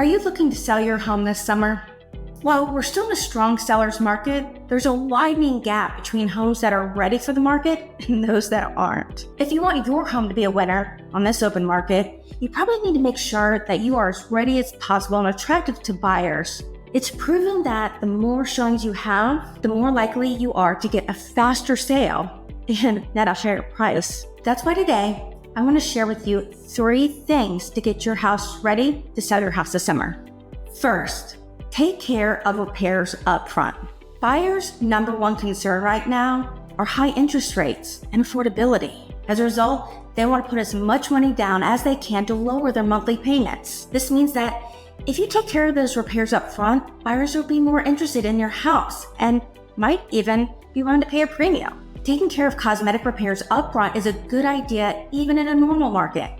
Are you looking to sell your home this summer? While we're still in a strong seller's market, there's a widening gap between homes that are ready for the market and those that aren't. If you want your home to be a winner on this open market, you probably need to make sure that you are as ready as possible and attractive to buyers. It's proven that the more showings you have, the more likely you are to get a faster sale and at a higher price. That's why today, I want to share with you 3 things to get your house ready to sell your house this summer. First, take care of repairs up front. Buyers' number one concern right now are high interest rates and affordability. As a result, they want to put as much money down as they can to lower their monthly payments. This means that if you take care of those repairs up front, buyers will be more interested in your house and might even be willing to pay a premium. Taking care of cosmetic repairs up front is a good idea even in a normal market,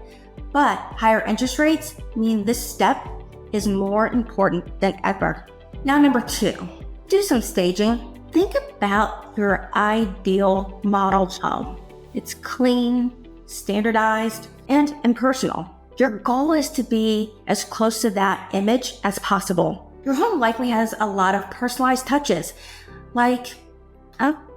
but higher interest rates mean this step is more important than ever. Now, number 2, do some staging. Think about your ideal model home. It's clean, standardized, and impersonal. Your goal is to be as close to that image as possible. Your home likely has a lot of personalized touches, like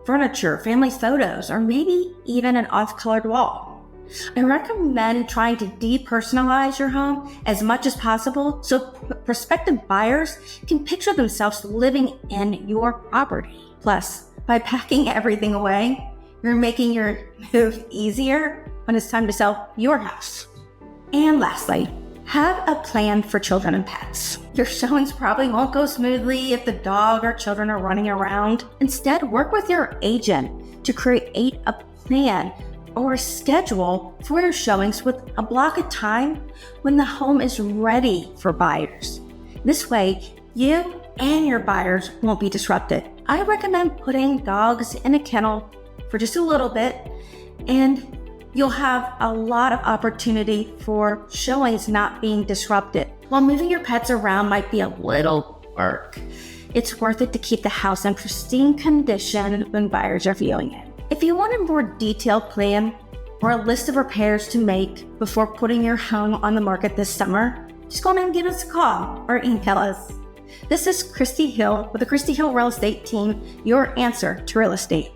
furniture, family photos, or maybe even an off-colored wall. I recommend trying to depersonalize your home as much as possible so prospective buyers can picture themselves living in your property. Plus, by packing everything away, you're making your move easier when it's time to sell your house. And lastly, have a plan for children and pets. Your showings probably won't go smoothly if the dog or children are running around. Instead, work with your agent to create a plan or a schedule for your showings with a block of time when the home is ready for buyers. This way, you and your buyers won't be disrupted. I recommend putting dogs in a kennel for just a little bit, and you'll have a lot of opportunity for showings not being disrupted. While moving your pets around might be a little work, it's worth it to keep the house in pristine condition when buyers are viewing it. If you want a more detailed plan or a list of repairs to make before putting your home on the market this summer, just go ahead and give us a call or email us. This is Christi Hill with the Christi Hill Real Estate Team, your answer to real estate.